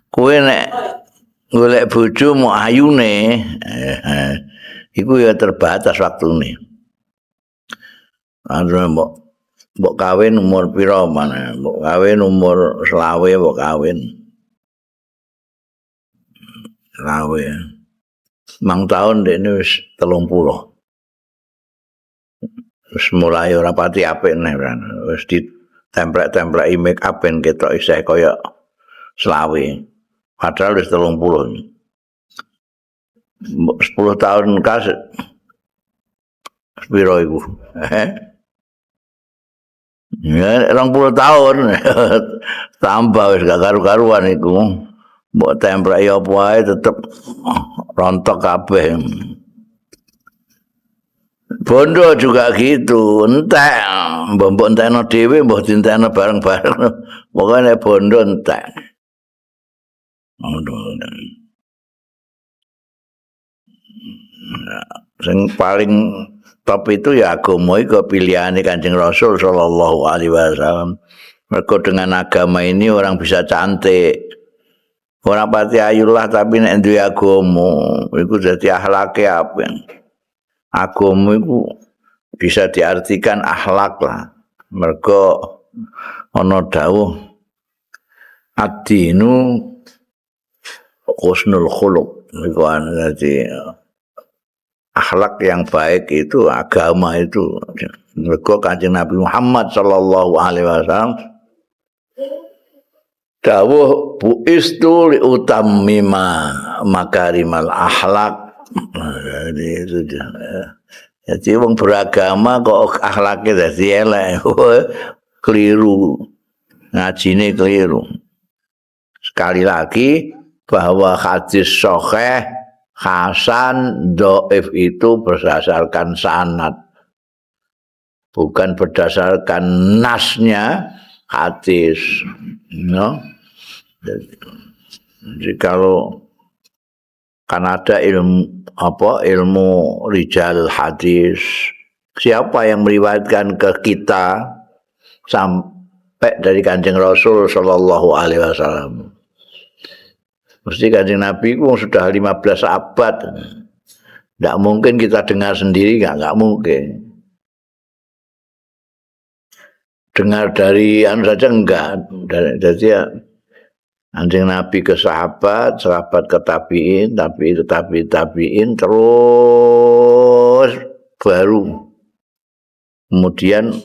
Kowe nek golek bojo mau ayune iku ya terbatas waktune. Anu mbok kawin umur pira mana? Mbok kawin umur 20 mbok kawin. 20. Mang tahun dekne wis 30. Wis mulai ora pati apik neh kan. Wis ditemplek-templeki make up ben ketok isih kaya 20. Padahal wis 30. 10 tahun kas piro iku? Ya 20 tahun tambah wis gak karu-karuan iku. Mbok templeki apa wae tetep rontok kabeh. Bondo juga gitu, entek. Mbok entekno dhewe, mbok dientekno bareng-bareng. Pokoke nek bondo entek. Sing paling top itu ya agama iku pilihane Kanjeng Rasul sallallahu alaihi wasallam. Mergo dengan agama ini orang bisa cantik. Orang pati ayulah tapi nek duwe agama iku dadi akhlake apik. Agama iku bisa diartikan akhlak lah. Mergo ana dawuh ad-dinu husnul khuluq. Iku dadi akhlak yang baik itu agama itu. Mergo Kanjeng Nabi Muhammad sallallahu alaihi wasallam dawuh buistu li utammima makarimal akhlak. Jadi wong beragama kok akhlaknya dadi elek. Keliru. Ngajine keliru. Sekali lagi bahwa hadis sahih hasan dhaif itu berdasarkan sanad. Bukan berdasarkan nasnya hadis. No? Jadi kalau kan ada ilmu rijal hadis, siapa yang meriwayatkan ke kita sampai dari Kanjeng Rasul sallallahu alaihi wasallam. Mesti Kanjeng Nabi itu sudah 15 abad. Tidak mungkin kita dengar sendiri, enggak mungkin. Dengar dari saja enggak. Jadi ya Kanjeng Nabi ke sahabat, sahabat ke tabiin, tabiin terus baru kemudian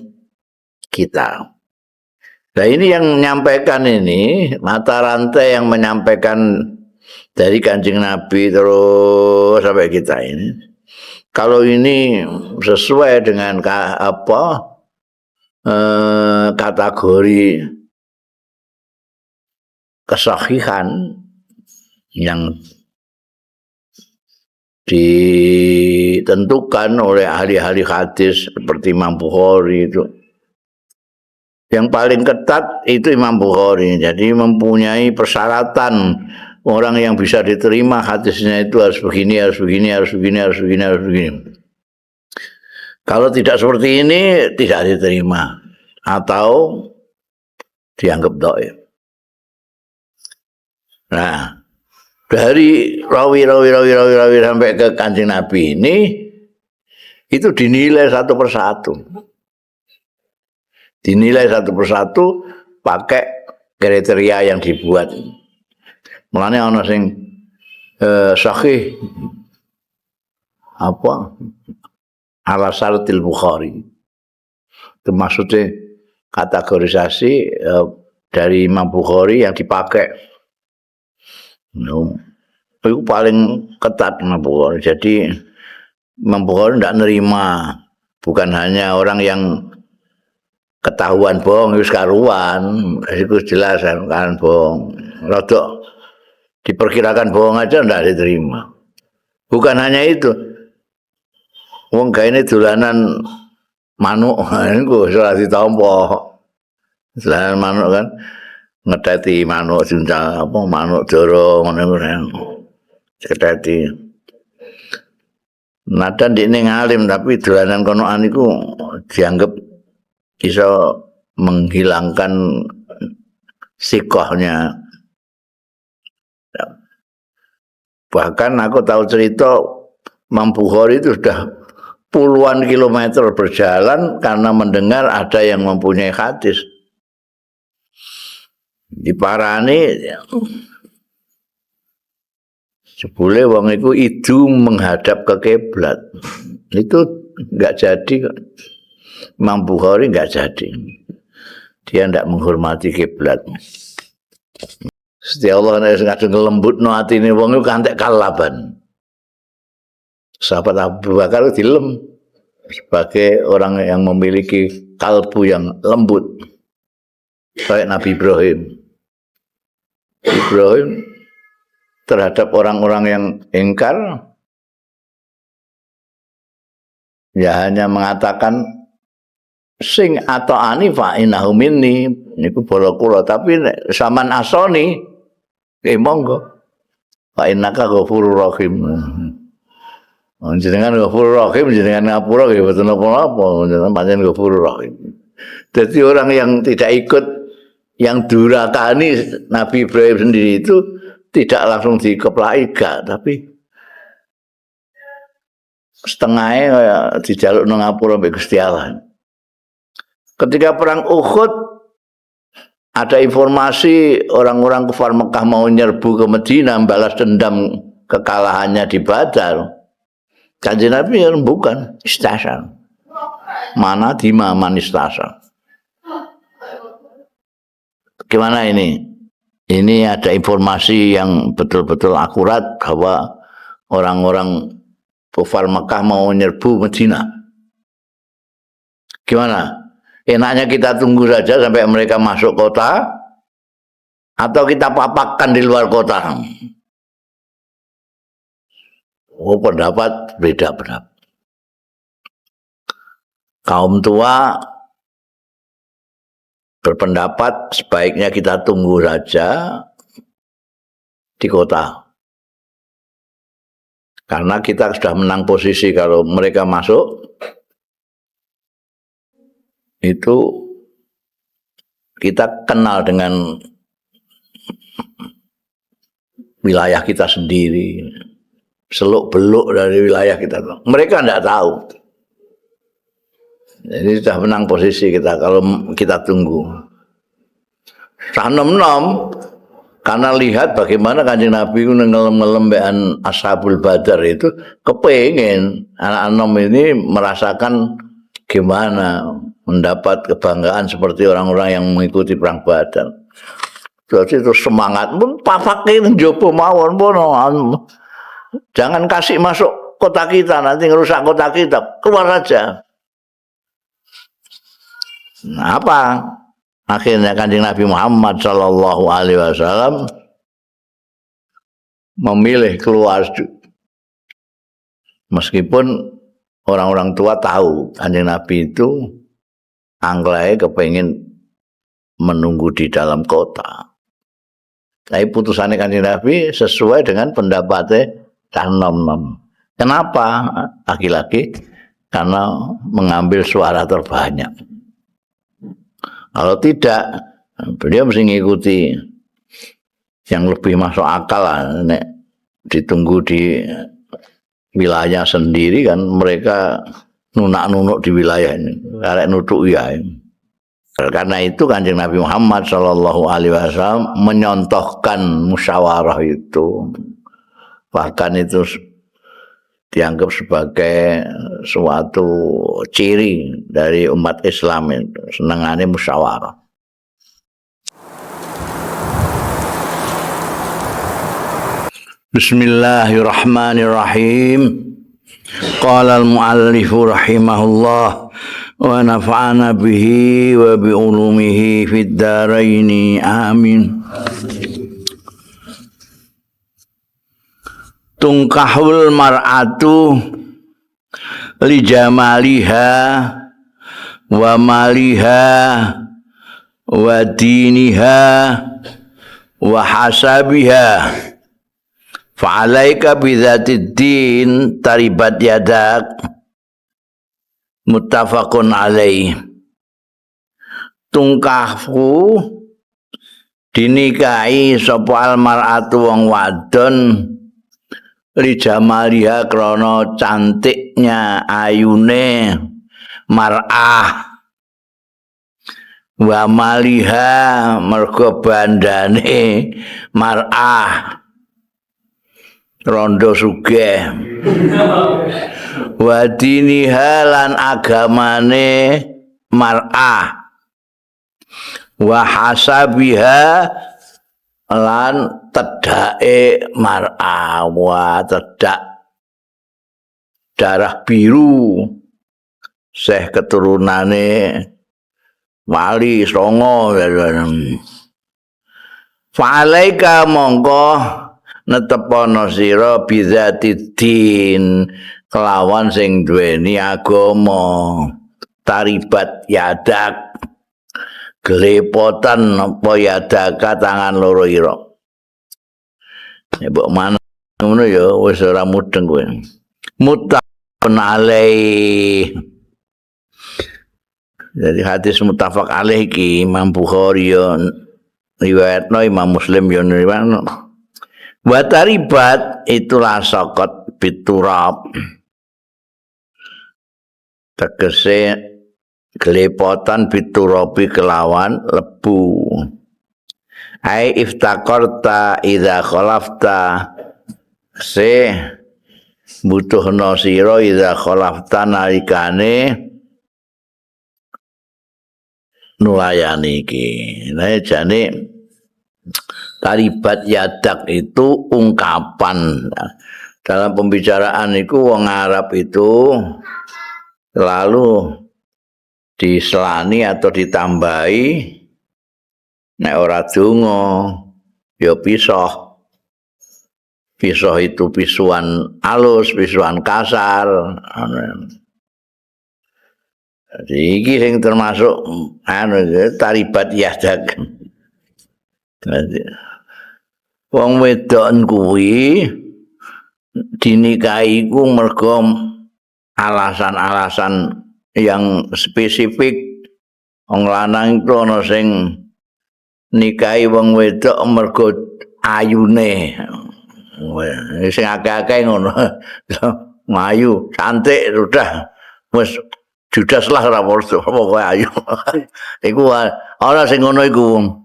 kita. Nah ini yang menyampaikan ini mata rantai yang menyampaikan dari Kanjeng Nabi terus sampai kita ini. Kalau ini sesuai dengan kategori kesahihan yang ditentukan oleh ahli-ahli hadis seperti Imam Bukhari itu. Yang paling ketat itu Imam Bukhari. Jadi mempunyai persyaratan orang yang bisa diterima hadisnya itu harus begini, harus begini, harus begini, harus begini, harus begini. Kalau tidak seperti ini tidak diterima atau dianggap dhaif. Nah, dari rawi sampai ke Kanjeng Nabi ini itu dinilai satu persatu. Dinilai satu persatu pakai kriteria yang dibuat. Mulanya ana sing sahih ala syaratil Bukhari. Itu maksudnya kategorisasi dari Imam Bukhari yang dipakai. Itu paling ketat Imam Bukhari. Jadi Imam Bukhari tidak nerima, bukan hanya orang yang ketahuan bohong wis karuan, itu jelas kan bohong. Rodok diperkirakan bohong aja tidak diterima. Bukan hanya itu. Wong gaene dolanan manuk niku ora ditampa. Dolanan manuk kan ngedati manuk junjang manuk doro ngono ngedati. Nadan dene ngalim tapi dolanan konoan iku dianggap bisa menghilangkan sikohnya Bahkan aku tahu cerita Imam Bukhari itu sudah puluhan kilometer berjalan karena mendengar ada yang mempunyai hadis. Diparani jebule wong itu menghadap ke kiblat. Itu enggak jadi. Imam Bukhari enggak jadi. Dia enggak menghormati kiblat. Setiap Allah kadang ngelembutno atine wong iku kantek kalaban. Sahabat Abu Bakar dilem sebagai orang yang memiliki kalbu yang lembut. Kayak Nabi Ibrahim. Ibrahim terhadap orang-orang yang ingkar ya hanya mengatakan sing atau ani fa innahu minni niku bala kula, tapi saman asoni monggo fa innaka ghafurur rahim. Jenengan ghafurur rahim, jenengan ngapura nggih boten napa-napa, jenengan pancen ghafurur rahim. Jadi orang yang tidak ikut yang durakani Nabi Ibrahim sendiri itu tidak langsung dikeplaki gak, tapi setengahnya kayak dijaluk nang ngapura mbek Gusti Allah. Ketika perang Uhud ada informasi orang-orang kafir Mekah mau nyerbu ke Madinah balas dendam kekalahannya di Badar. Kanjeng Nabi bukan istasar. Mana di man istasar. Gimana ini? Ini ada informasi yang betul-betul akurat bahwa orang-orang kafir Mekah mau nyerbu Madinah. Gimana? Enaknya kita tunggu saja sampai mereka masuk kota atau kita papakkan di luar kota. Oh, pendapat beda pendapat. Kaum tua berpendapat sebaiknya kita tunggu saja di kota. Karena kita sudah menang posisi kalau mereka masuk itu kita kenal dengan wilayah kita sendiri. Seluk-beluk dari wilayah kita. Mereka tidak tahu. Jadi sudah menang posisi kita kalau kita tunggu. Sanem-nom karena lihat bagaimana Kanjeng Nabi ngelem-ngelembean Ashabul Badar itu kepengin anak nom ini merasakan gimana mendapat kebanggaan seperti orang-orang yang mengikuti perang Badar. Jadi itu semangat pun papakin jopo mawon pun. Jangan kasih masuk kota kita, nanti ngerusak kota kita. Keluar saja. Nah, apa? Akhirnya Kanjeng Nabi Muhammad sallallahu alaihi wasallam memilih keluar. Meskipun orang-orang tua tahu Kanjeng Nabi itu angklai kepengin menunggu di dalam kota. Tapi putusannya Kanjeng Nabi sesuai dengan pendapatnya nom-nom. Kenapa? Laki-laki karena mengambil suara terbanyak. Kalau tidak, beliau mesti ngikuti yang lebih masuk akal lah. Nek ditunggu di wilayah sendiri kan mereka nunak-nunuk di wilayah ini. Karek nutuk ya. Karena itu Kanjeng Nabi Muhammad sallallahu alaihi wasallam menyontohkan musyawarah itu. Bahkan itu dianggap sebagai suatu ciri dari umat Islam itu, senengane musyawarah. Bismillahirrahmanirrahim. Qala al-muallif rahimahullah wa nafa'ana bihi wa bi ulumihi fid dharain amin. Tungkahul mar'atu li jamaliha wa maliha wa diniha wa hasabiha fa'alaika bidzatid din taribat yadak muttafaqun alaih. Tungkahku dinikahi sapa almar'atu wong wadon li jamaliha krana cantiknya ayune mar'ah wa maliha mergo bandane mar'ah rondo sugih wa diniha lan agamane mar'ah wa hasabiha lan tedake mar'ah wa tedak darah biru seh keturunane wali songo fa'alaika mongko netepono sira bidzatidin kelawan sing duweni agama taribat yadak gelepotan apa yadaka tangan loro ira ya mbok mana ngono ya wis ora mudeng kowe muttafaqun alaih. Jadi hadis muttafaq alaih iki Imam Bukhari yo riwayatno Imam Muslim yo riwayatno wa taribat itulah saqat biturab tegese gelepotan biturabi kelawan lebu ai iftaqarta idza khalafta se butuhna sira idza khalafta nalikane nulayani iki nah jane taribat yadak itu ungkapan dalam pembicaraan itu wong Arab itu selalu diselani atau ditambahi nek ora donga ya pisah itu pisuan alus pisuan kasar jadi iki sing termasuk taribat yadak wong wedok kuwi dinikahi ku mergo alasan-alasan yang spesifik. Wong lanang itu ana sing nikahi wong wedok mergo ayune. Sing akeh-akeh ngono. Ayu, cantik sudah wis judas lah ora pokoke ayu. Iku ana sing ngono iku.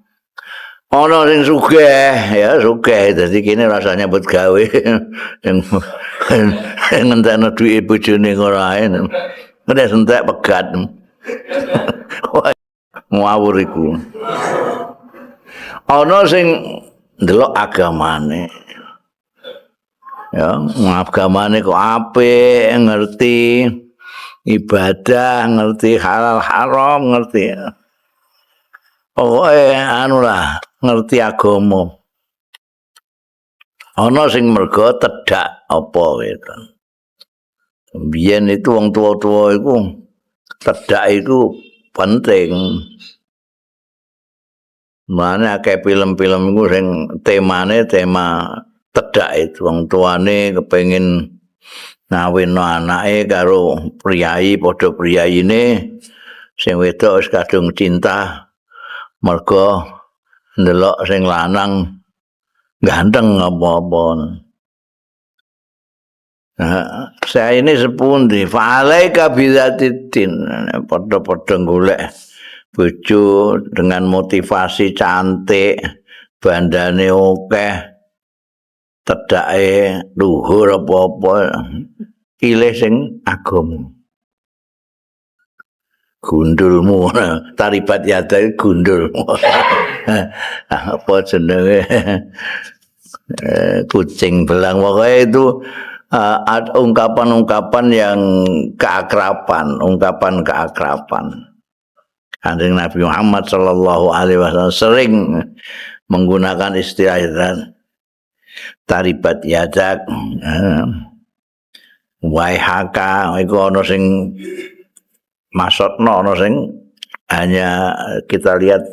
Ana sing sugih, ya sugih dadi kene rasanya nyambut gawe. Ngentekno duwe bojone ngono ae. Nek entek pegat. Ngawur iku. Ana sing ndelok agamane. Ya, agamane kok apik, ngerti ibadah, ngerti halal haram, ngerti. Pokoke anu lah, ngerti agama. Ana sing mergo tedak apa gitu. Biyen itu wong tua-tua iku tedak iku penting. Mana akeh film-film iku sing temane tema tedak itu wong tuane kepengin ngawinno anake karo priyayi padha priyayine sing wedok wis kadung cinta mergo ndelok sing lanang ganteng apa-apa. Nah, saya ini sepundi fa'alaika bidzatidin padha-padha golek bojo dengan motivasi cantik bandane akeh tedake luhur apa-apa pilih sing agama gundulmu taribat yada gundulmu apa jenenge kucing belang pokoknya itu ada ungkapan-ungkapan yang keakraban, ungkapan keakraban. Kanjeng Nabi Muhammad sallallahu alaihi wasallam sering menggunakan istilah taribat yadak, waihaka, iku ana sing maksudna ana sing hanya kita lihat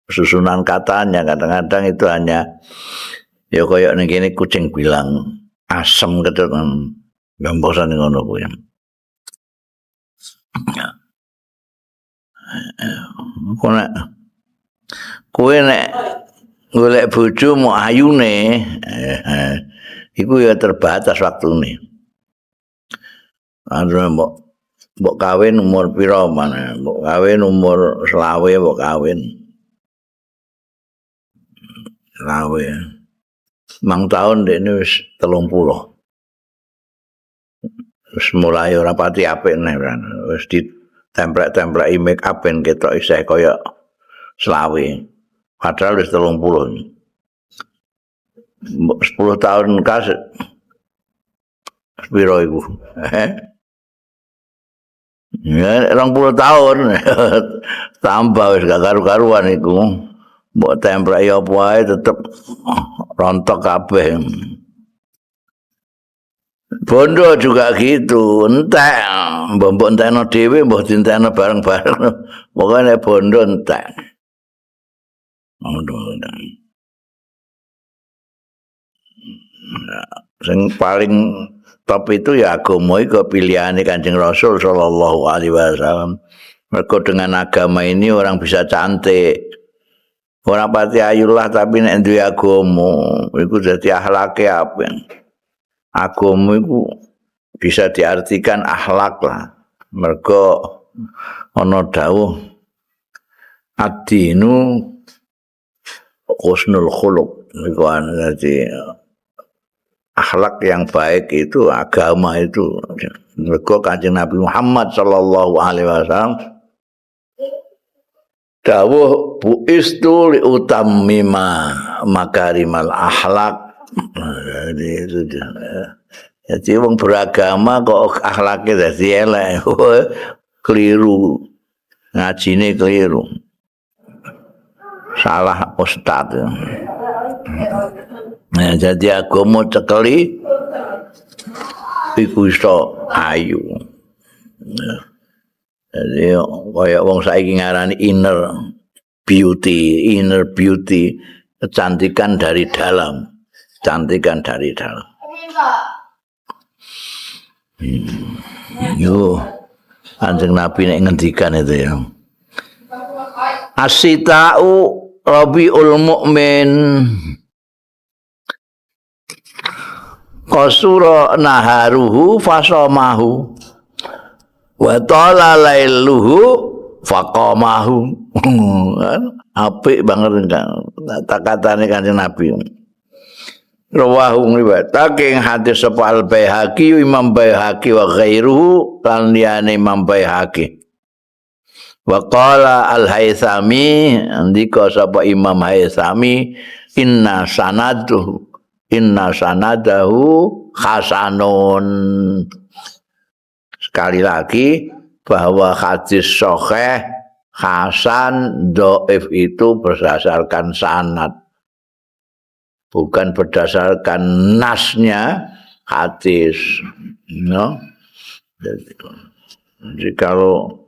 susunan katanya, kadang-kadang itu hanya ya kaya ning kene kucing bilang asem ketut gambosan ngono kuwi. Kono Kowe nek golek bojo mau ayune iku ya terbatas waktune. Anu mbok kawin umur pira mana? Mbok kawin umur selawe mbok kawin. Selawe. Mang tahun dekne wis 30. Wis mulai ora pati apik nek wis ditemplek-templeki make up ben ketok isih kaya selawe. Padahal wis 30. 10 tahun kas piro iku? Ya 20 tahun tambah wis gak karu-karuan iku. Mbok templeki apa wae tetep rontok kabeh. Bondo juga gitu, entek. Mbok entekno dhewe, mbok dientekno bareng-bareng. Pokoke bondo entek. Sing paling top itu ya agama itu pilihannya Kanjeng Rasul sallallahu alaihi wasallam. Mergo dengan agama ini orang bisa cantik. Orang pati ayulah tapi nek duwe agama iku dadi akhlake apik. Agama iku bisa diartikan akhlak lah. Mergo ana dawuh ad-dinu husnul khuluq. Iku dadi akhlak yang baik itu agama itu. Mergo Kanjeng Nabi Muhammad sallallahu alaihi wasallam dawuh buistu li utammima makarimal akhlak. Jadi wong beragama kok akhlaknya dadi elek. Keliru. Ngajine keliru. Salah ustaz. Nah, jadi agama cekeli iku iso ayu. Jadi kaya wong saiki ngarani inner beauty, kecantikan dari dalam, kecantikan dari dalam. Yo, Kanjeng Nabi nek ngendikan itu ya. Asita'u Rabiul Mukmin Qasura naharuhu fasamahu wa tala lailuhu faqamahu. Apik banget kata-katane Kanjeng Nabi. Rawahu riwayatake hadis sapa Al-Baihaqi Imam Baihaqi wa ghairuhu lan liyane Imam Baihaqi. Wa qala Al-Haitsami andika sapa Imam Haitsami inna sanadahu hasanun. Sekali lagi bahwa hadis sahih hasan dhaif itu berdasarkan sanad, bukan berdasarkan nasnya hadis. No? Jadi kalau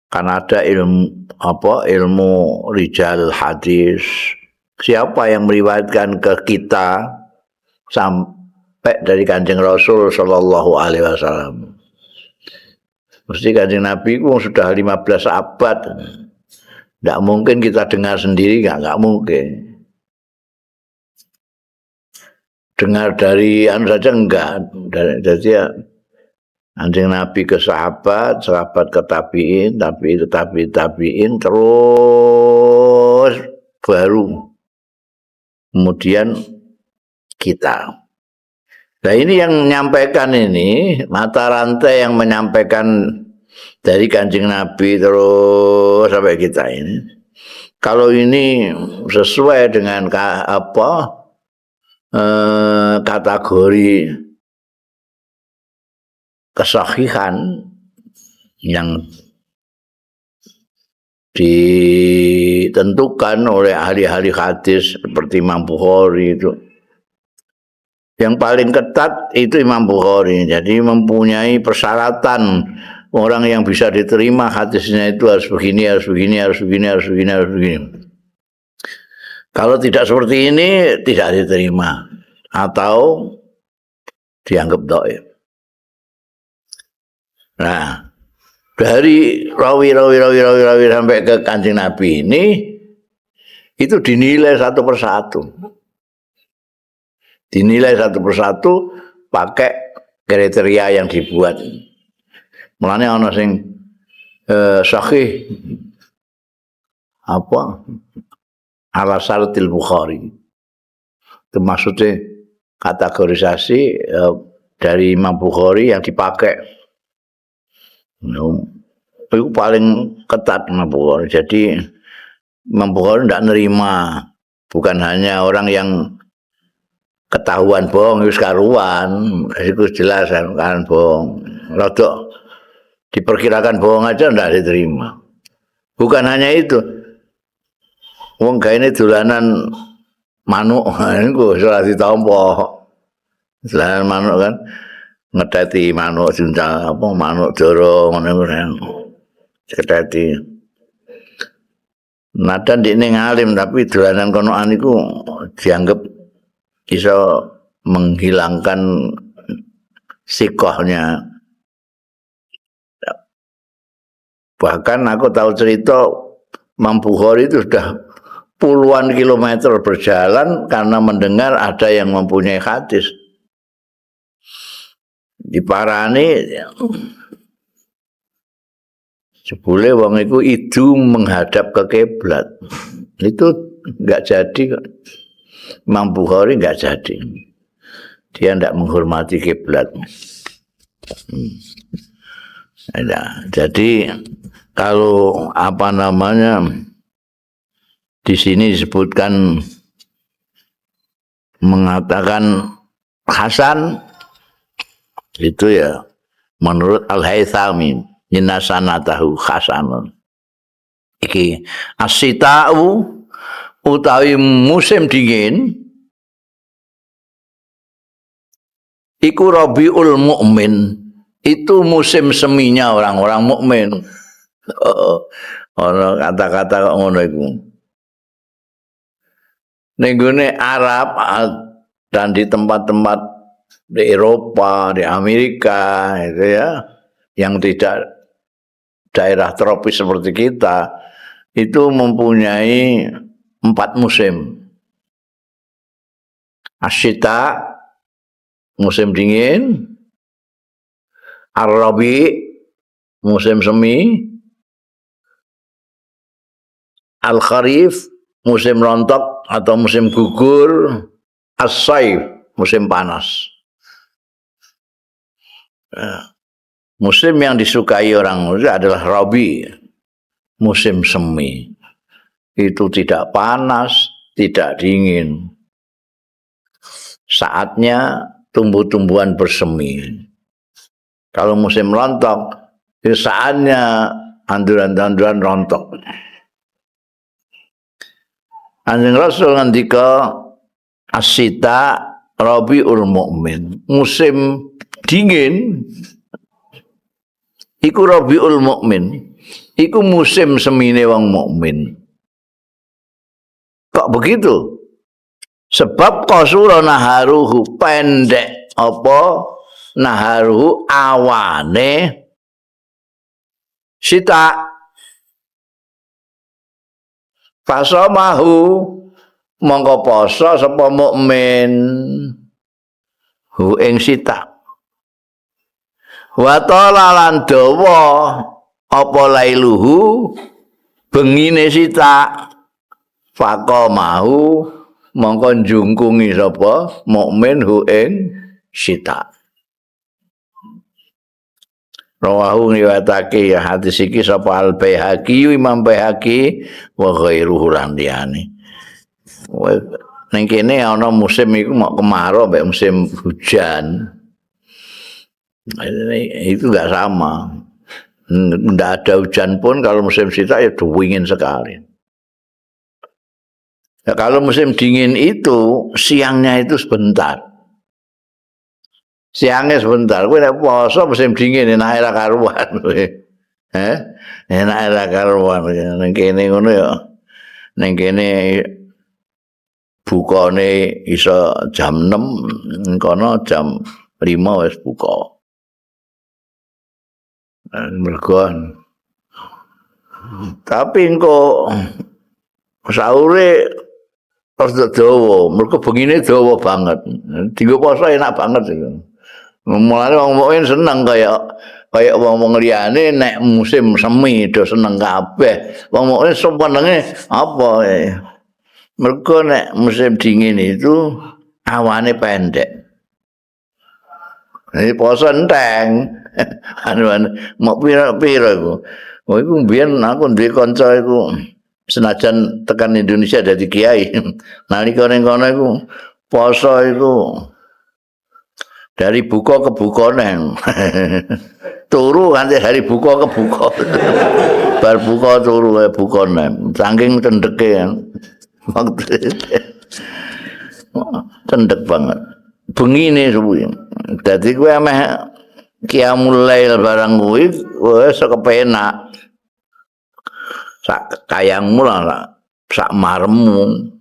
kan ada ilmu rijal hadis, siapa yang meriwayatkan ke kita sampai dari Kanjeng Rasul sallallahu alaihi wasallam. Mesti Kanjeng Nabi itu sudah 15 abad. Tidak mungkin kita dengar sendiri, enggak mungkin. Dengar dari anu saja enggak. Jadi ya Kanjeng Nabi ke sahabat, sahabat ke tabiin, tabiin terus baru kemudian kita. Nah ini yang menyampaikan ini, mata rantai yang menyampaikan dari Kanjeng Nabi terus sampai kita ini. Kalau ini sesuai dengan kategori kesahihan yang ditentukan oleh ahli-ahli hadis seperti Imam Bukhari itu. Yang paling ketat itu Imam Bukhari. Jadi mempunyai persyaratan orang yang bisa diterima hadisnya itu harus begini. Kalau tidak seperti ini tidak diterima atau dianggap dhaif. Nah, dari rawi sampai ke Kanjeng Nabi ini itu dinilai satu persatu. Dinilai satu persatu pakai kriteria yang dibuat. Mulane ana sing sahih apa ala syaratil Bukhari. Itu maksudnya kategorisasi dari Imam Bukhari yang dipakai. Itu paling ketat Imam Bukhari. Jadi Imam Bukhari tidak nerima, bukan hanya orang yang ketahuan bohong wis karuan, itu jelas kan bohong. Rodok diperkirakan bohong aja tidak diterima. Bukan hanya itu. Wong gaene dolanan manuk niku ora ditampa. Dolanan manuk kan ngedati manuk junjang apa manuk doro ngono niku. Ngedati. Nadan dene ngalim tapi dolanan konoan iku dianggap bisa menghilangkan sikohnya. Bahkan aku tahu cerita Imam Bukhari itu sudah puluhan kilometer berjalan karena mendengar ada yang mempunyai hadis. Diparani jebule wong iku idu menghadap ke kiblat. Itu enggak jadi kok. Imam Bukhari enggak jadi. Dia enggak menghormati kiblat. Nah, jadi kalau apa namanya di sini disebutkan mengatakan Hasan itu ya menurut Al-Haythami inasanatahu hasanun. Iki asita'u utawi musim dingin iku Rabiul Mukmin, itu musim seminya orang-orang mukmin. Ono kata-kata kok ngono iku. Ning gone Arab dan di tempat-tempat di Eropa, di Amerika itu ya, yang tidak daerah tropis seperti kita, itu mempunyai 4 musim. Asyita, musim dingin. Ar-Rabi, musim semi. Al-Kharif, musim rontok atau musim gugur. As-Saif, musim panas. Musim yang disukai orang adalah Rabi, musim semi. Itu tidak panas, tidak dingin. Saatnya tumbuh-tumbuhan bersemi. Kalau musim rontok, itu saatnya anduran-anduran rontok. Anjing Rasul ngendika Asyita Rabiul Mukmin, musim dingin iku Rabiul Mukmin, iku musim semine wong mukmin. Kok begitu? Sebab qasura naharuhu, pendek apa naharuhu awane sita fasamahu mongko poso sapa mukmin hu ing sita wa talalan dawa apa lailuhu bengine sita faqamahu mongko njungkungi sapa mukmin hu ing sita. Rawahu riwayatake ya hadis iki sapa Al Baihaqi, Imam Baihaqi wa ghairuhu lan liyane. Ning kene ana musim iku mau kemarau mek musim hujan. Itu enggak sama. Enggak ada hujan pun kalau musim sita ya dingin sekali. Ya, kalau musim dingin itu siangnya itu sebentar. Siangnya sebentar, kowe nek poso musim dingin enak ra karuan kowe. Enak ra karuan ning kene ngono ya. Ning kene bukane iso jam 6, kono jam 5 wis buka. Mergo tapi engko Sahure rada dawa, mergo bengine dawa banget. Dienggo poso enak banget iku. Mulane wong mukmin seneng kaya wong-wong liyane nek musim semi do seneng kabeh. Wong mukmin senenge apa mergo nek musim dingin itu awane pendek. Ini poso enteng. Anu mau pira iku. Oh iku mbiyen aku duwe kanca iku senajan tekan Indonesia dadi kiai. Nalika ning kono iku poso iku dari buka ke buka neng. Turu nganti hari buka ke buka. Bar buka turu buka neng. Saking cendeke kan. Cendek banget. Bengine suwi. Dadi kowe ameh qiyamul lail barang kuwi wis kepenak. Sak kayangmu lah, sak maremu.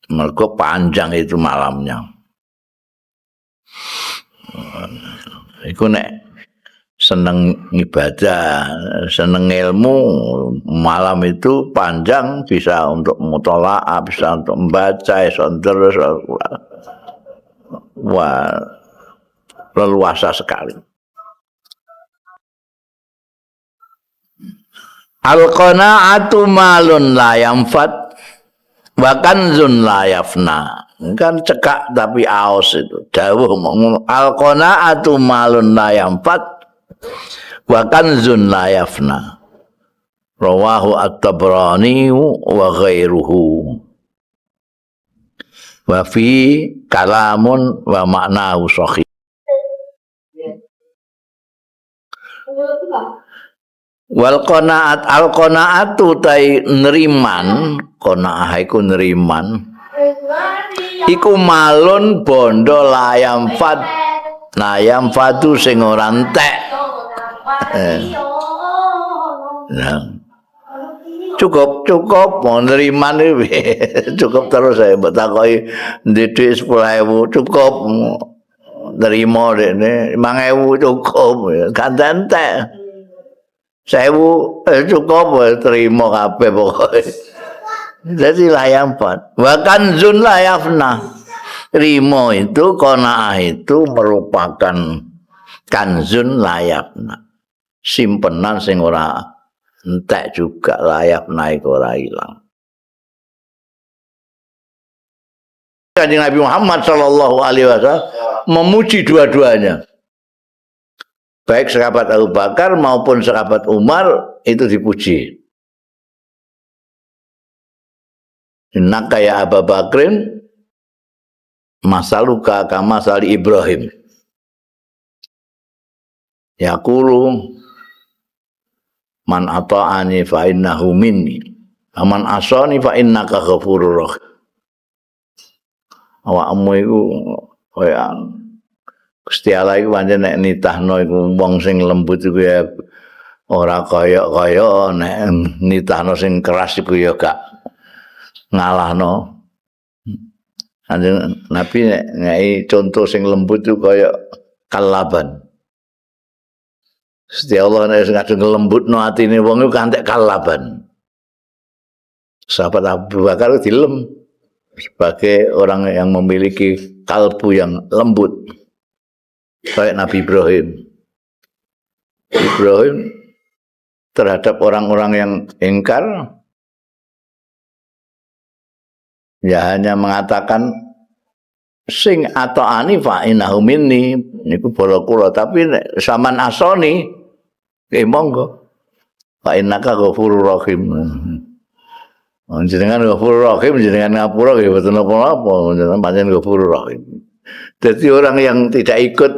Mergo panjang itu malamnya. Iku nek seneng ibadah, seneng ilmu, malam itu panjang bisa untuk mutolaah, bisa untuk membaca, bisa terus wah leluasa sekali. Al-qanaatu malun la yanfat wa kanzun la yafna. Kan cekak tapi aos itu. Dawuh ngomong al-qanaatu malun la yanfat wa kanzun la yafna. Rawahu at-Tabrani wa ghairuhu. Wa fi kalamun wa maknahu sahih. Wal qanaat al qanaatu tai neriman, qanaah iku neriman. Iku malun bondo layam fatu sing ora entek. Cukup mau neriman iki. Cukup terus saya mbok takoki ndek 10.000 cukup. Nerima dekne 5.000 cukup, gak entek. 1.000 cukup terima kabeh pokoke. Jadi layampat. Bahkan zun layafna. Rimo itu qanaah itu merupakan kanzun layafna. Simpenan sing ora entek juga layafna iku ora ilang. Kanjeng Nabi Muhammad sallallahu alaihi wasallam memuji dua-duanya. Baik sahabat Abu Bakar maupun sahabat Umar itu dipuji. Innaka ya Abu Bakrin masaluka kama sali Ibrahim. Yaqulu man ata'ani fa innahu minni. Man asani fa innaka ghafurur rahim. Awakmu iku kaya Gusti Allah iku pancen nek nitahno iku wong sing lembut iku ya ora kaya nek nitahno sing keras iku ya gak ngalahno. Kanjeng Nabi nek ngai contoh sing lembut iku kaya kalaban. Gusti Allah nek kadung nglembutno atine wong iku kantek kalaban. Sahabat Abu Bakar dilem sebagai orang yang memiliki kalbu yang lembut. Kayak Nabi Ibrahim. Ibrahim terhadap orang-orang yang ingkar ya hanya mengatakan sing atau ani fa innahu minni niku bala kula tapi saman asoni monggo fa innaka ghafurur rahim. Jenengan ghafurur rahim jenengan ngapura nggih boten napa-napa jenengan pancen ghafurur rahim. Jadi orang yang tidak ikut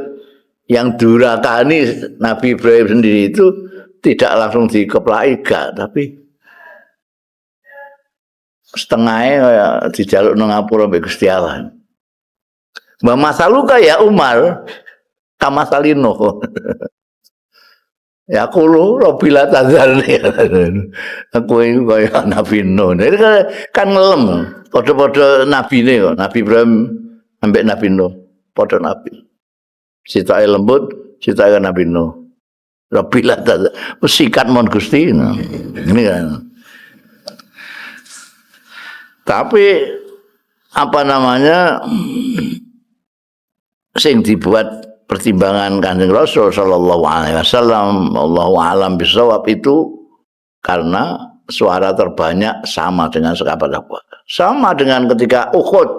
yang durakani Nabi Ibrahim sendiri itu tidak langsung dikeplaki gak, tapi setengahnya kayak dijaluk nang ngapura mbek Gusti Allah. Mbah masaluka ya Umar kamasalino. Ya kulo robila tazarni. Aku ini kaya Nabi Nuh. Ini kan ngelem. Podo-podo nabine kok. Nabi Ibrahim ambek Nabi Nuh. Podo nabi. Sitake lembut, sitake Nabi Nuh. Robila tazarni. Sikat mon Gusti. Ini kan. Tapi apa namanya sing dibuat pertimbangan Kanjeng Rasul sallallahu alaihi wasallam wallahu alam bisawab itu karena suara terbanyak sama dengan sekabat apa? Sama dengan ketika Uhud.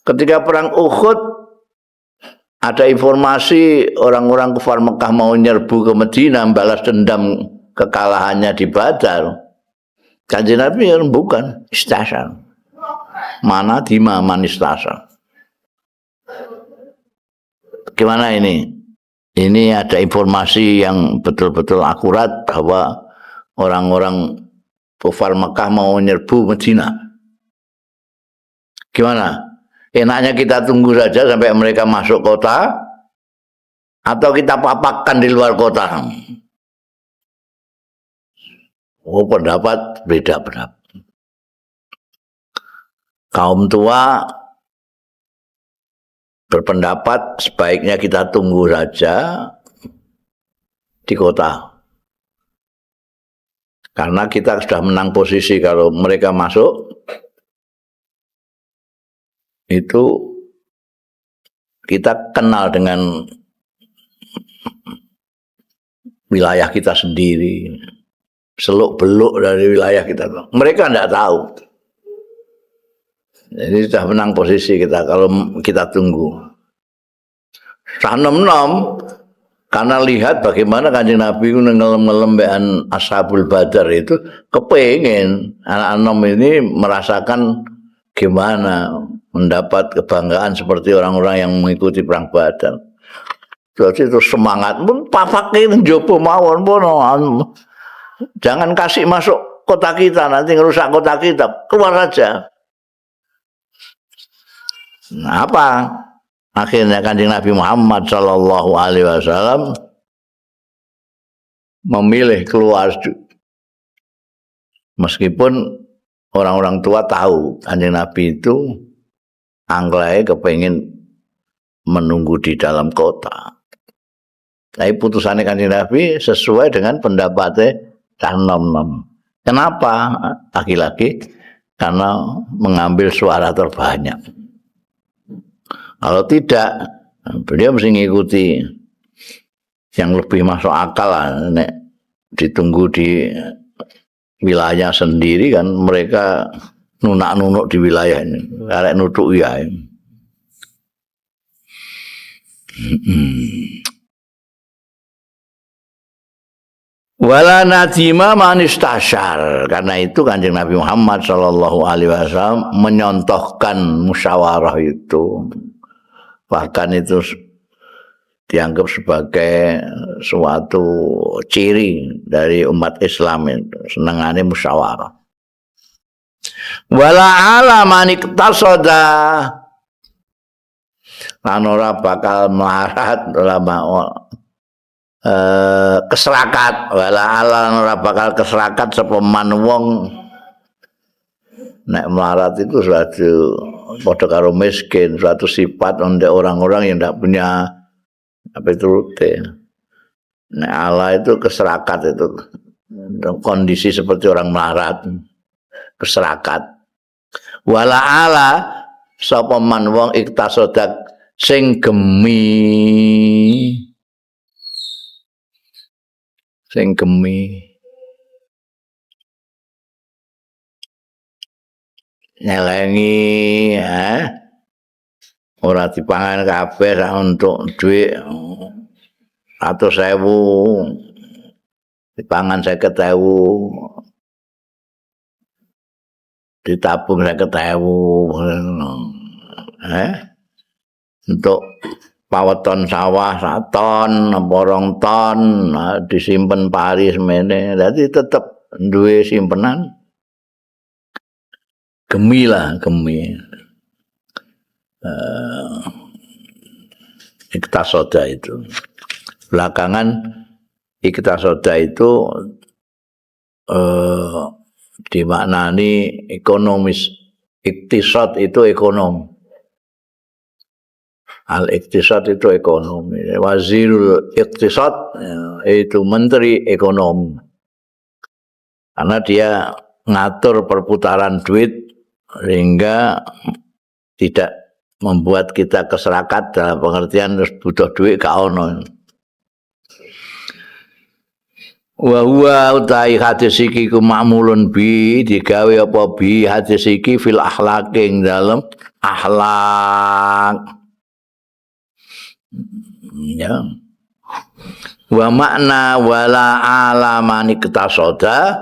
Ketika perang Uhud ada informasi orang-orang kafir Mekah mau nyerbu ke Madinah balas dendam kekalahannya di Badar. Kanjeng Nabi bukan istasar. Mana di man istasar. Gimana ini? Ini ada informasi yang betul-betul akurat bahwa orang-orang kafir Mekah mau nyerbu Madinah. Gimana? Enaknya kita tunggu saja sampai mereka masuk kota atau kita papakkan di luar kota. Oh, pendapat beda pendapat. Kaum tua berpendapat sebaiknya kita tunggu saja di kota. Karena kita sudah menang posisi kalau mereka masuk itu kita kenal dengan wilayah kita sendiri, seluk-beluk dari wilayah kita. Mereka tidak tahu. Jadi sudah menang posisi kita kalau kita tunggu. Sanem-nom karena lihat bagaimana Kanjeng Nabi ngelem-ngelem Ashabul Badar itu kepengen anak nom ini merasakan gimana mendapat kebanggaan seperti orang-orang yang mengikuti perang Badar. Jadi itu semangat pun papakin jopo mawon pono. Jangan kasih masuk kota kita nanti ngerusak kota kita. Keluar aja. Nah, apa? Akhirnya Kanjeng Nabi Muhammad sallallahu alaihi wasallam memilih keluar meskipun orang-orang tua tahu Kanjeng Nabi itu angklai kepengin menunggu di dalam kota. Tapi putusannya Kanjeng Nabi sesuai dengan pendapatnya Cah Nom-nom. Kenapa? Laki-laki karena mengambil suara terbanyak. Kalau tidak, beliau mesti ngikuti yang lebih masuk akal lah. Nek ditunggu di wilayah sendiri kan mereka nunak-nunuk di wilayah ini. Karek nutuk ya. Wala nadima manis tasyar. Karena itu Kanjeng Nabi Muhammad sallallahu alaihi wasallam menyontohkan musyawarah itu. Bahkan itu dianggap sebagai suatu ciri dari umat Islam itu senengane musyawarah. Wala ala manik tasoda lan ora bakal melarat keserakat wala ala ora bakal keserakat sapa man wong nek melarat itu suatu padha karo miskin, suatu sifat untuk orang-orang yang tidak punya apa itu nek ala itu keserakat itu kondisi seperti orang melarat keserakat wala ala sapa man wong iktasodak sing gemi nyelengi ora dipangan kabeh untuk duit 100.000 dipangan 50.000 ditabung 50.000 untuk paweton sawah 1 ton, 2 ton disimpen pari semene dadi tetep duwe simpenan gemi iktasoda itu belakangan iktasoda itu dimaknani ekonomis iktisad itu ekonomi al-iktisad itu ekonomi wazirul iktisad itu menteri ekonomi karena dia ngatur perputaran duit sehingga tidak membuat kita keserakat dalam pengertian terus butuh duit gak ono. Wa huwa utai hadis iki ku ma'mulun bi digawe apa bi hadis iki fil akhlaq ing dalem akhlak. Ya. Wa makna wala alamani ketasoda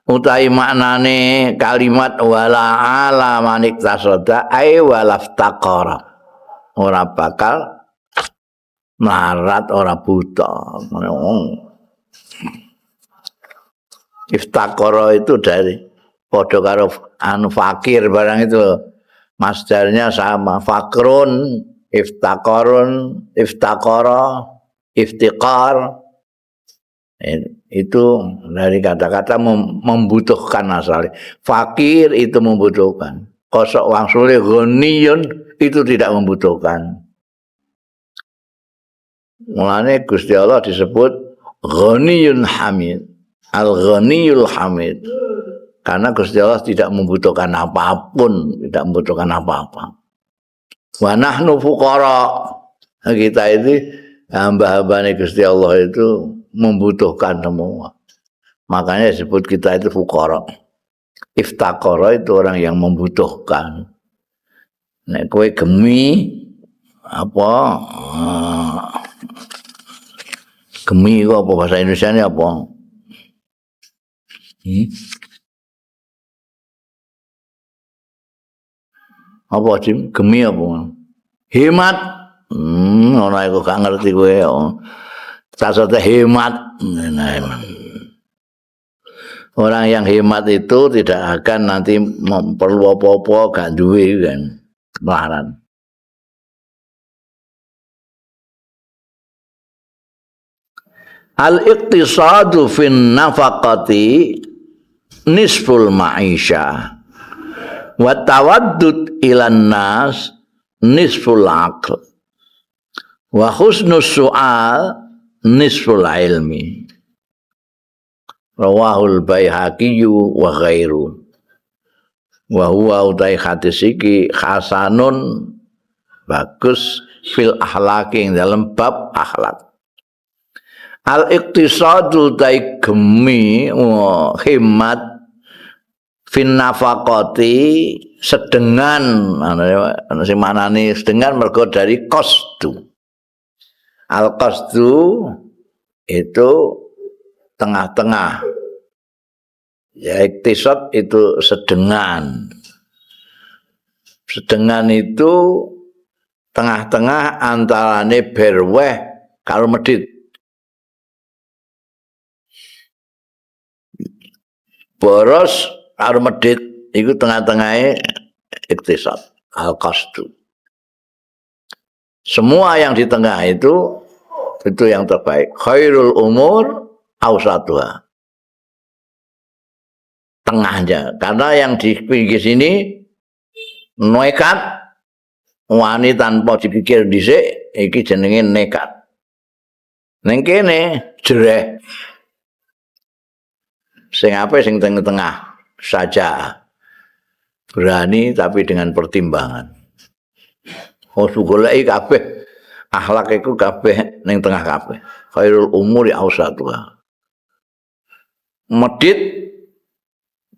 utai maknane kalimat wala alamani ketasoda ai walaftaqara ora bakal marat ora buta. Iftakoro itu dari podo karo anu fakir barang itu masdarnya sama fakrun iftakorun iftakoro iftikar itu dari kata-kata membutuhkan asalnya. Fakir itu membutuhkan, kosok wang sule ghaniyun itu tidak membutuhkan. Mulane Gusti Allah disebut ghaniyun hamid. Al-Ghaniyul Hamid. Karena Gusti Allah tidak membutuhkan apapun, tidak membutuhkan apa-apa. Wa nahnu fuqara. Kita itu hamba-hambane Gusti Allah itu membutuhkan semua. Makanya disebut kita itu fuqara. Iftaqara itu orang yang membutuhkan. Nek kowe gemi apa gemi itu apa bahasa Indonesianya apa? Apa Jim? Gemi apa? Hemat. Ora iku gak ngerti kowe. Tasate hemat. Orang yang hemat itu tidak akan nanti perlu apa-apa gak duwe kan. Kelaran. Al-iqtisadu fin nafaqati nisful ma'isyah wa tawaddud ilan nas nisful aql wa husnus su'al nisful ilmi rawahul Baihaqi wa ghairu wa huwa utai hadis iki hasanun bagus fil akhlaqi ing dalam bab akhlak. Al-iqtisadu tai gemi hemat fin nafaqati sedengan ana sing manane sedengan mergo dari qasdu. Al-qasdu itu tengah-tengah. Ya iktisad itu sedengan. Sedengan itu tengah-tengah antarane berweh karo medhit. Boros karo medhit iku tengah-tengahe iktisad al-qasdu. Semua yang di tengah itu yang terbaik. Khairul umur awsatuha. Tengahnya. Karena yang di pinggir sini nekat wani tanpa dipikir dhisik iki jenenge nekat. Ning kene jereh. Sing apa sing tengah-tengah saja berani tapi dengan pertimbangan. Oh goleki kabeh akhlak iku kabeh ning tengah kabeh. Khairul umuri awsatuha. Medhit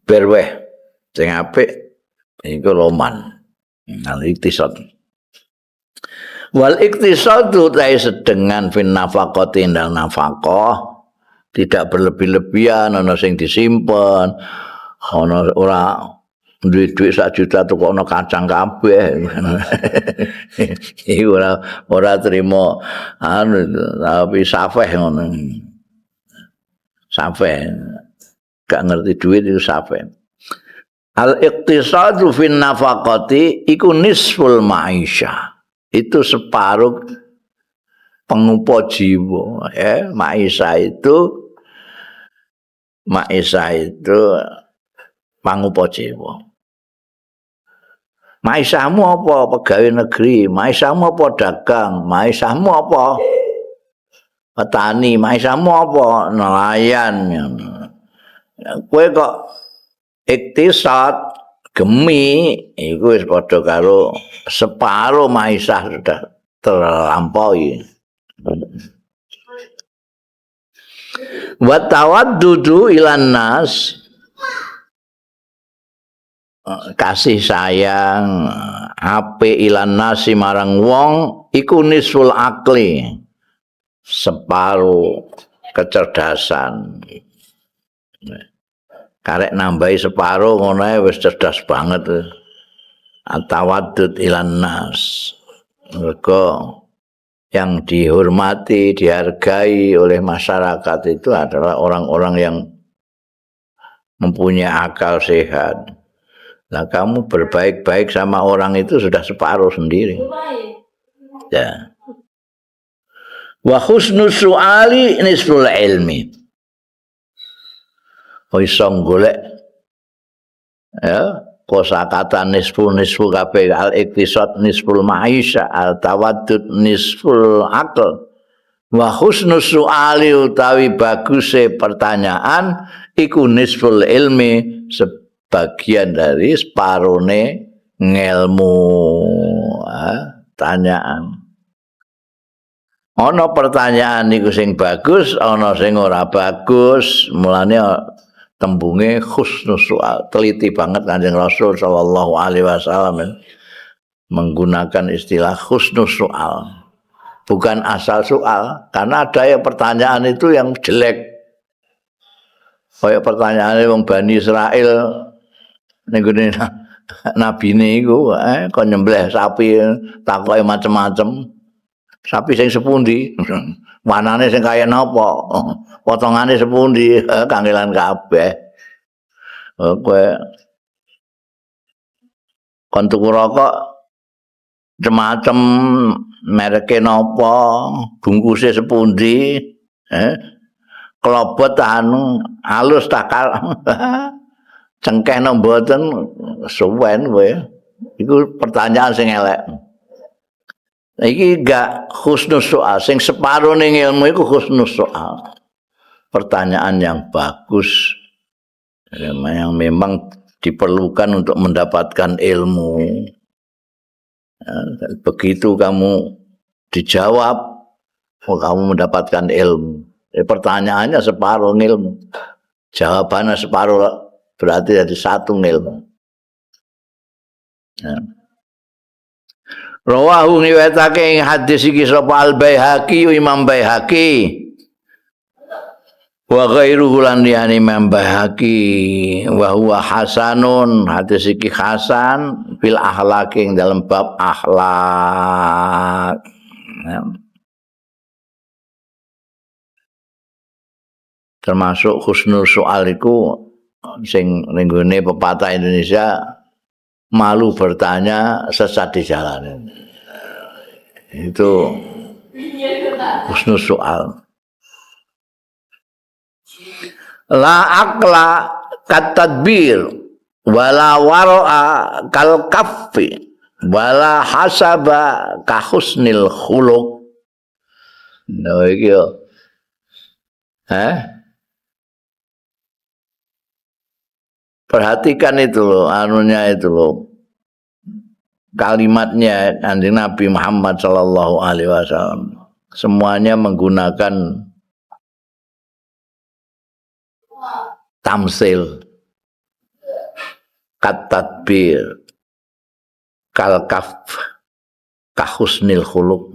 berweh sing apik iku loman. Al-iktisad. Wal iktisadu tai sedengan fin nafaqati ndang nafaqah tidak berlebih-lebihan, ana sing disimpen, ana ora duit-duit 1 juta tukokno kacang kabeh. Iku ora trimo anu tapi safeh ngono. Safeh. Gak ngerti duit itu safeh. Al-iqtisadu fin nafaqati iku nisful ma'isyah. Itu separuh pengupo jiwa ya. Maisha itu pangupo jiwa. Maishamu apa? Pegawai negeri. Maishamu apa? Dagang. Maishamu apa? Petani. Maishamu apa? Nelayan. Kowe kok iktisad gemi iku wis padha karo separo maisah sudah terlampaui. Wa tawaddudu ilan nas, kasih sayang apik ilan nasi marang wong iku nisful akli, separo kecerdasan. Karek nambahi separo ngono ae wis cerdas banget. Atawaddud ilan nas. Mergo yang dihormati, dihargai oleh masyarakat itu adalah orang-orang yang mempunyai akal sehat. Nah, kamu berbaik-baik sama orang itu sudah separuh sendiri. Ya. Wa husnul su'ali nisful ilmi. Iso golek ya kosakata nisfu kabeh al iktisad nisful maisha al tawaddud nisful aql wa husnus su'ali utawi baguse pertanyaan iku nisful ilmi, sebagian dari separone ngelmu. Tanyaan ana pertanyaan niku sing bagus, ana sing ora bagus, mulane tembunge husnul soal, teliti banget Kanjeng Rasul sallallahu alaihi wasallam menggunakan istilah husnul soal, bukan asal soal, karena ada yang pertanyaan itu yang jelek. Kayak pertanyaane wong Bani Israil ning gone nabine iku, kok nyembelih sapi takoke macem-macem. Sapi sing sepundi? Wanane sing kaya napa? Potongane sepundi? Kangelan kabeh. Kowe kon tuku rokok macam mereke napa? Bungkuse sepundi? Kelobot anu halus takal. Cengkeh nang mboten suwen kowe. Iku pertanyaan sing elek. Iki gak husnus soal, sing separo ning ilmu iku husnus soal. Pertanyaan yang bagus, yang memang diperlukan untuk mendapatkan ilmu. Begitu kamu dijawab, kamu mendapatkan ilmu. Pertanyaannya separuh ilmu, jawabannya separuh, berarti jadi satu ilmu. Rawahu riwayatake ing hadis iki sapa Al Baihaqi, Imam Baihaqi. Wa ghairuhu lan liyane Imam Baihaqi wa huwa hasanun, hadis iki hasan fil akhlaq ing dalam bab akhlak. Termasuk husnul soal iku sing ning gone pepatah Indonesia, malu bertanya sesat di jalan. Itu husnul soal. La akla katadbir wala wara'a kal kaffi wala hasaba ka husnil khuluq. Nah iki yo. Perhatikan itu loh, anunya itu loh, kalimatnya Kanjeng Nabi Muhammad sallallahu alaihi wasallam. Semuanya menggunakan tamsil, katadbir, kalkaf, kahusnil khuluq.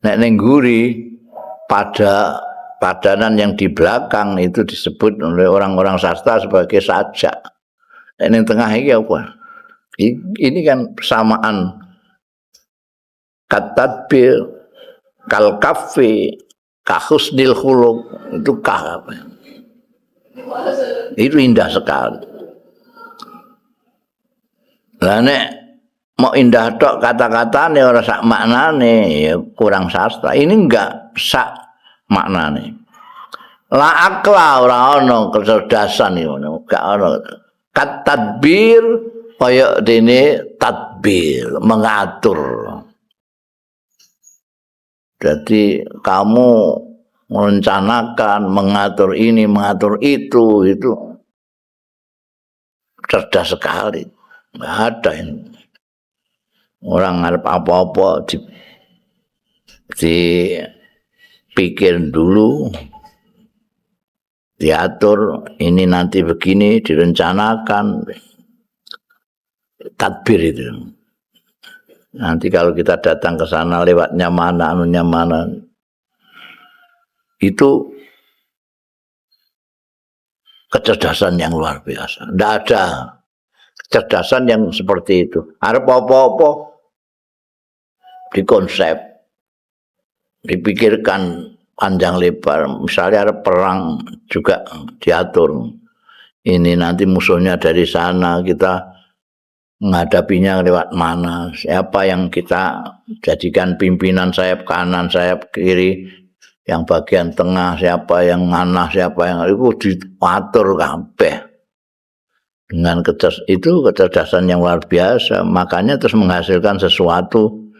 Nek ning guri pada padanan yang di belakang itu disebut oleh orang-orang sastra sebagai sajak. Ini tengah ini apa? Ini kan persamaan katadbir, kalkafi, kahusnil khuluq, itu kah apa? Itu indah sekali. Lah nek mau indah tok kata-katane ora sak maknane ya kurang sastra. Ini enggak sak maknane. La akla ora ana kecerdasan ngono, gak ana. Kat tadbir kaya dene tadbir, mengatur. Jadi kamu merencanakan, mengatur ini, mengatur itu cerdas sekali. Nggak ada ini. Orang ngarep apa-apa dipikir dulu, diatur, ini nanti begini, direncanakan. Tadbir itu. Nanti kalau kita datang ke sana lewatnya mana, anunya mana. Itu kecerdasan yang luar biasa. Tidak ada kecerdasan yang seperti itu. Ada apa-apa dikonsep, dipikirkan panjang lebar. Misalnya ada perang juga diatur. Ini nanti musuhnya dari sana, kita menghadapinya lewat mana. Siapa yang kita jadikan pimpinan sayap kanan, sayap kiri, yang bagian tengah, siapa yang mana, siapa yang itu diatur kabeh. Dengan kecerdasan yang luar biasa, makanya terus menghasilkan sesuatu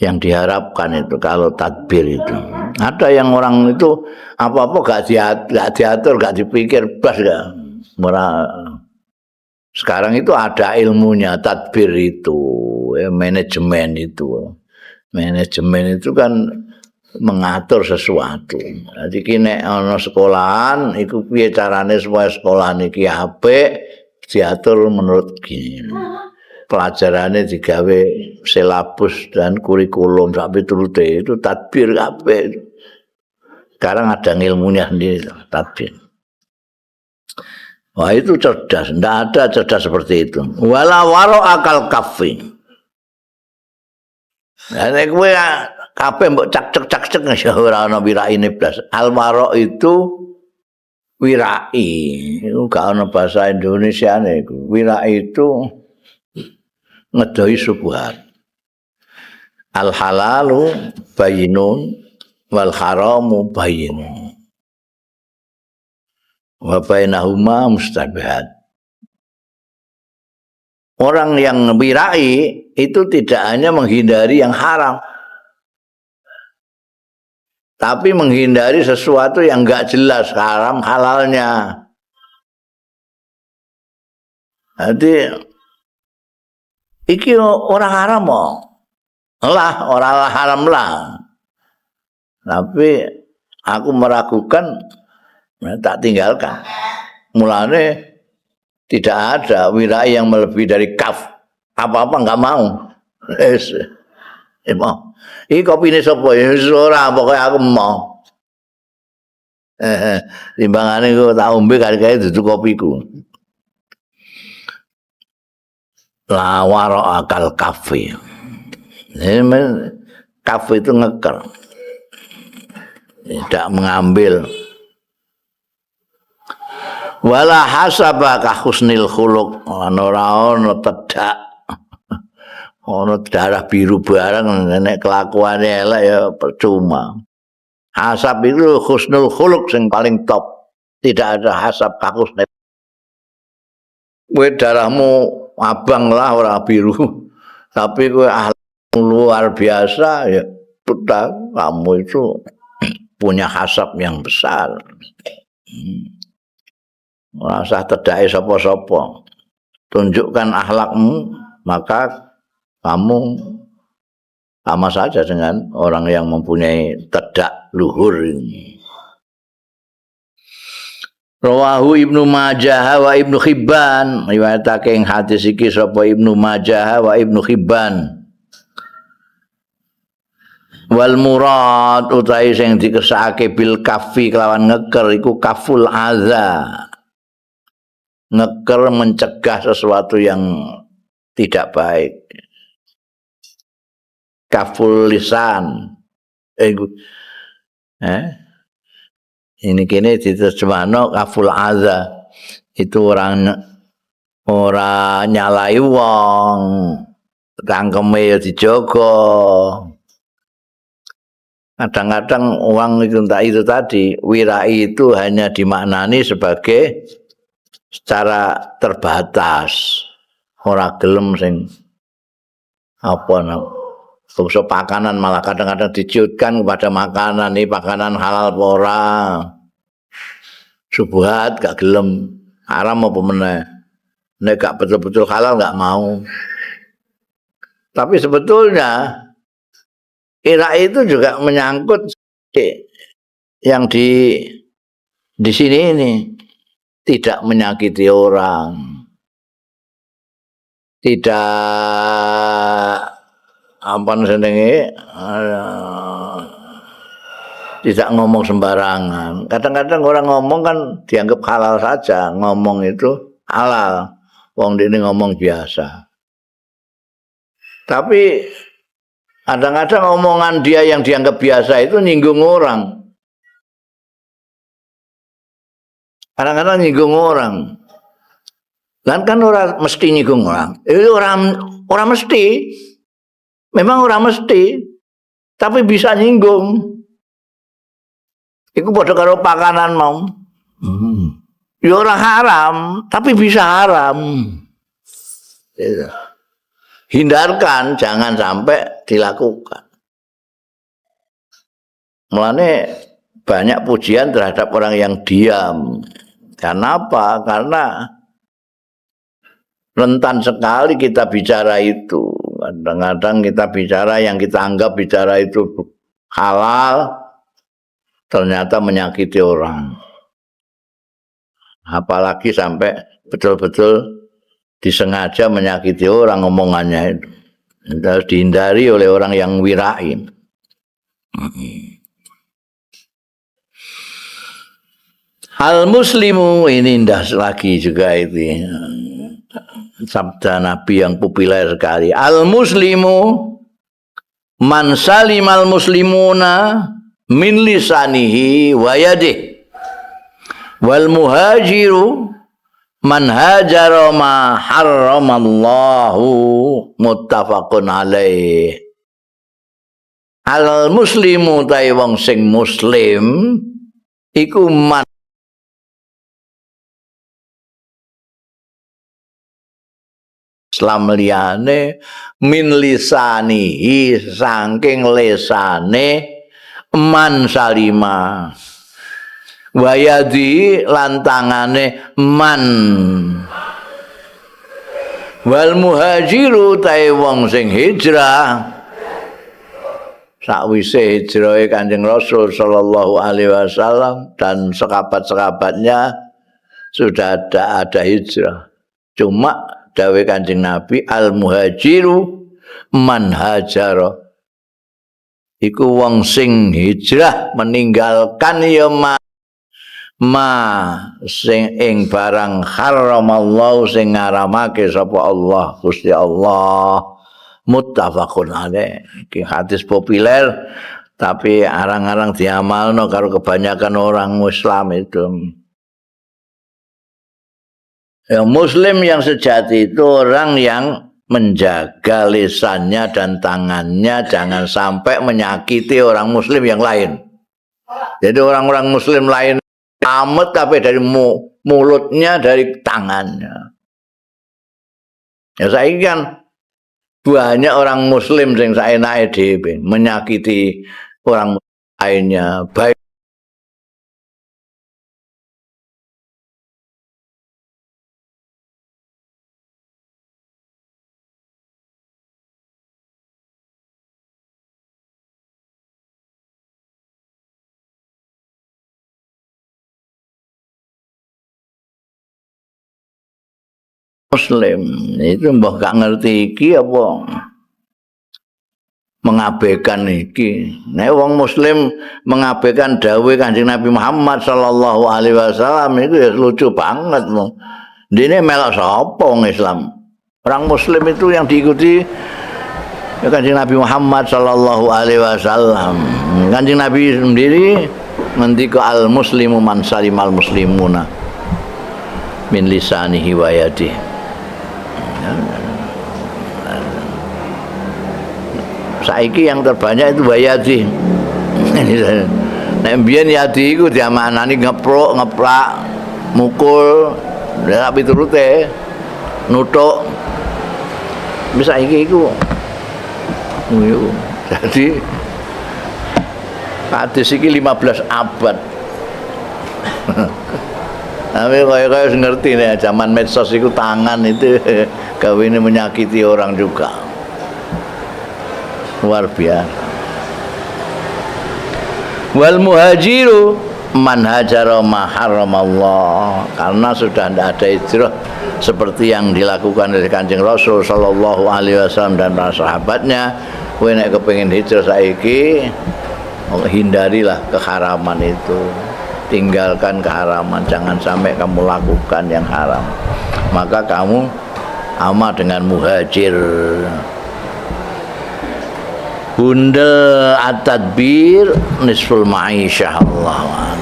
yang diharapkan itu kalau tadbir itu. Ada yang orang itu apa-apa gak diatur, gak dipikir, bas gak. Sekarang itu ada ilmunya, tadbir itu, manajemen itu. Manajemen itu kan mengatur sesuatu. Jadi kini ana sekolahan, iku piye carane supaya sekolahan iki apik, diatur menurut gini. Pelajarannya digawe silabus dan kurikulum sampai turute itu tadbir kabeh. Sekarang ada ilmunya sendiri tadbir. Wah itu cerdas, tidak ada cerdas seperti itu. Wala waro akal kafi. Nah, kowe kabeh mbok cak-cek ya ora ana wiraine blas. Al waro itu wirai. Iku gak ana bahasa Indonesiane iku. Wirai itu ngedoi subuhat. Al halalu bayinun wal haramu bayinun. Wa bainahuma mustabihat. Orang yang wirai itu tidak hanya menghindari yang haram, tapi menghindari sesuatu yang enggak jelas haram halalnya. Jadi iki orang haram lah, orang haram lah. Tapi aku meragukan, tak tinggalkan. Mulane tidak ada wirai yang melebihi dari kaf. Apa-apa enggak mau. Mau. Iki kopine sapa? Ya ora, pokoke aku mau. Timbangane kok tak ombe kali-kali dudu kopiku. La wara akal kafe. Kafe itu ngeker. Tidak mengambil. Wala hasaba ka husnil khuluq, ora ana tedak. Ana darah biru bareng nek kelakuane elek ya percuma. Hasab itu husnul khuluq sing paling top. Tidak ada hasab ka husnil. Kowe darahmu abang lah ora biru. Tapi kowe luar biasa ya betul kamu itu punya hasab yang besar. Ora usah tedake sapa-sapa. Tunjukkan akhlakmu, maka kamu sama saja dengan orang yang mempunyai tedak luhur ini. Rawahu Ibnu Majah wa Ibnu Hibban, riwayatake ing hadis iki sapa Ibnu Majah wa Ibnu Hibban. Wal murad utahe sing dikersakake bil kafi kelawan ngeker iku kaful adza. Ngeker mencegah sesuatu yang tidak baik. Kaful lisan. Ini kini diterjemahno kaful adza. Itu orang nyalai wong. Cangkeme ya dijogo. Kadang-kadang uang itu tadi, wirai itu hanya dimaknani sebagai secara terbatas. Ora gelem sing bangsa pakanan malah kadang-kadang diciutkan kepada makanan, ini makanan halal apa ora. Subuhat gak gelem, haram apa meneh. nek gak betul-betul halal nggak mau. Tapi sebetulnya Irak itu juga menyangkut yang di sini ini tidak menyakiti orang, tidak apa senenge tidak ngomong sembarangan. Kadang-kadang orang ngomong kan dianggap halal saja, ngomong itu halal. Wong ini ngomong biasa. Tapi kadang-kadang omongan dia yang dianggap biasa itu nyinggung orang. Kadang-kadang nyinggung orang. Kan orang mesti nyinggung orang. Itu orang mesti. Memang orang mesti. Tapi bisa nyinggung. Iku padha karo pakanan mau. Ya ora haram, tapi bisa haram. Hindarkan, jangan sampai dilakukan. Mulane banyak pujian terhadap orang yang diam. Karena apa? Karena rentan sekali kita bicara itu. Kadang-kadang kita bicara yang kita anggap bicara itu halal, ternyata menyakiti orang. Apalagi sampai betul-betul disengaja menyakiti orang omongannya itu. Itu harus dihindari oleh orang yang wirain. Al muslimu ini indah lagi juga itu. Sabda Nabi yang populer sekali. Al muslimu man salimal muslimuna min lisanihi wa yadihi wal muhajiru man hajara ma harramallahu muttafaqun alaih. Al muslimu ta'i wong sing muslim iku man Islam liyane min lisanihi saking lesane man salima wayadi lantangane man wal muhajiru ta'i wong sing hijrah sakwise hijrahe Kanjeng Rasul sallallahu alaihi wasallam dan sahabat-sahabatnya sudah ada hijrah. Cuma dawuh Kanjeng Nabi al muhajiru man hajara iku wong sing hijrah meninggalkan ya ma sing ing barang haramallahu sing ngaramake sapa Allah Gusti Allah. Muttafaqun alaih. Iki hadis populer tapi arang-arang diamalno karo kebanyakan orang Islam itu. Ya, muslim yang sejati itu orang yang menjaga lisannya dan tangannya jangan sampai menyakiti orang muslim yang lain. Jadi orang-orang muslim lain amet tapi dari mulutnya, dari tangannya. Ya saya kan banyak orang muslim yang saenake dhewe menyakiti orang lainnya, baik muslim itu mbah gak ngerti iki apa mengabaikan iki. Nek wong muslim mengabaikan dawuh Kanjeng Nabi Muhammad sallallahu alaihi wasallam itu ya lucu banget loh. Dene melok sapa wong Islam? Orang muslim itu yang diikuti ya Kanjeng Nabi Muhammad sallallahu alaihi wasallam. Kanjeng Nabi sendiri ngendika al muslimu man salimal muslimuna min lisanihi wa yadihi. Saiki yang terbanyak itu wayadi. Nek mbiyen yadi iku diamanani ngeplak, mukul, ora piturute nutuk. Bisa iki iku. Jadi hadis iki 15 abad. Tapi kaya ngerti nih, zaman medsos itu tangan itu ini menyakiti orang juga. Luar biasa. Wal muhajiru man hajara ma haramallah, karena sudah tidak ada hijrah seperti yang dilakukan oleh Kanjeng Rasul sallallahu alaihi wasallam dan para sahabatnya. Kowe nek kepengin hijrah saiki, hindarilah keharaman itu. Tinggalkan keharaman, jangan sampai kamu lakukan yang haram. Maka kamu sama dengan muhajir. Bundel at-tadbir nisful ma'isyah Allah.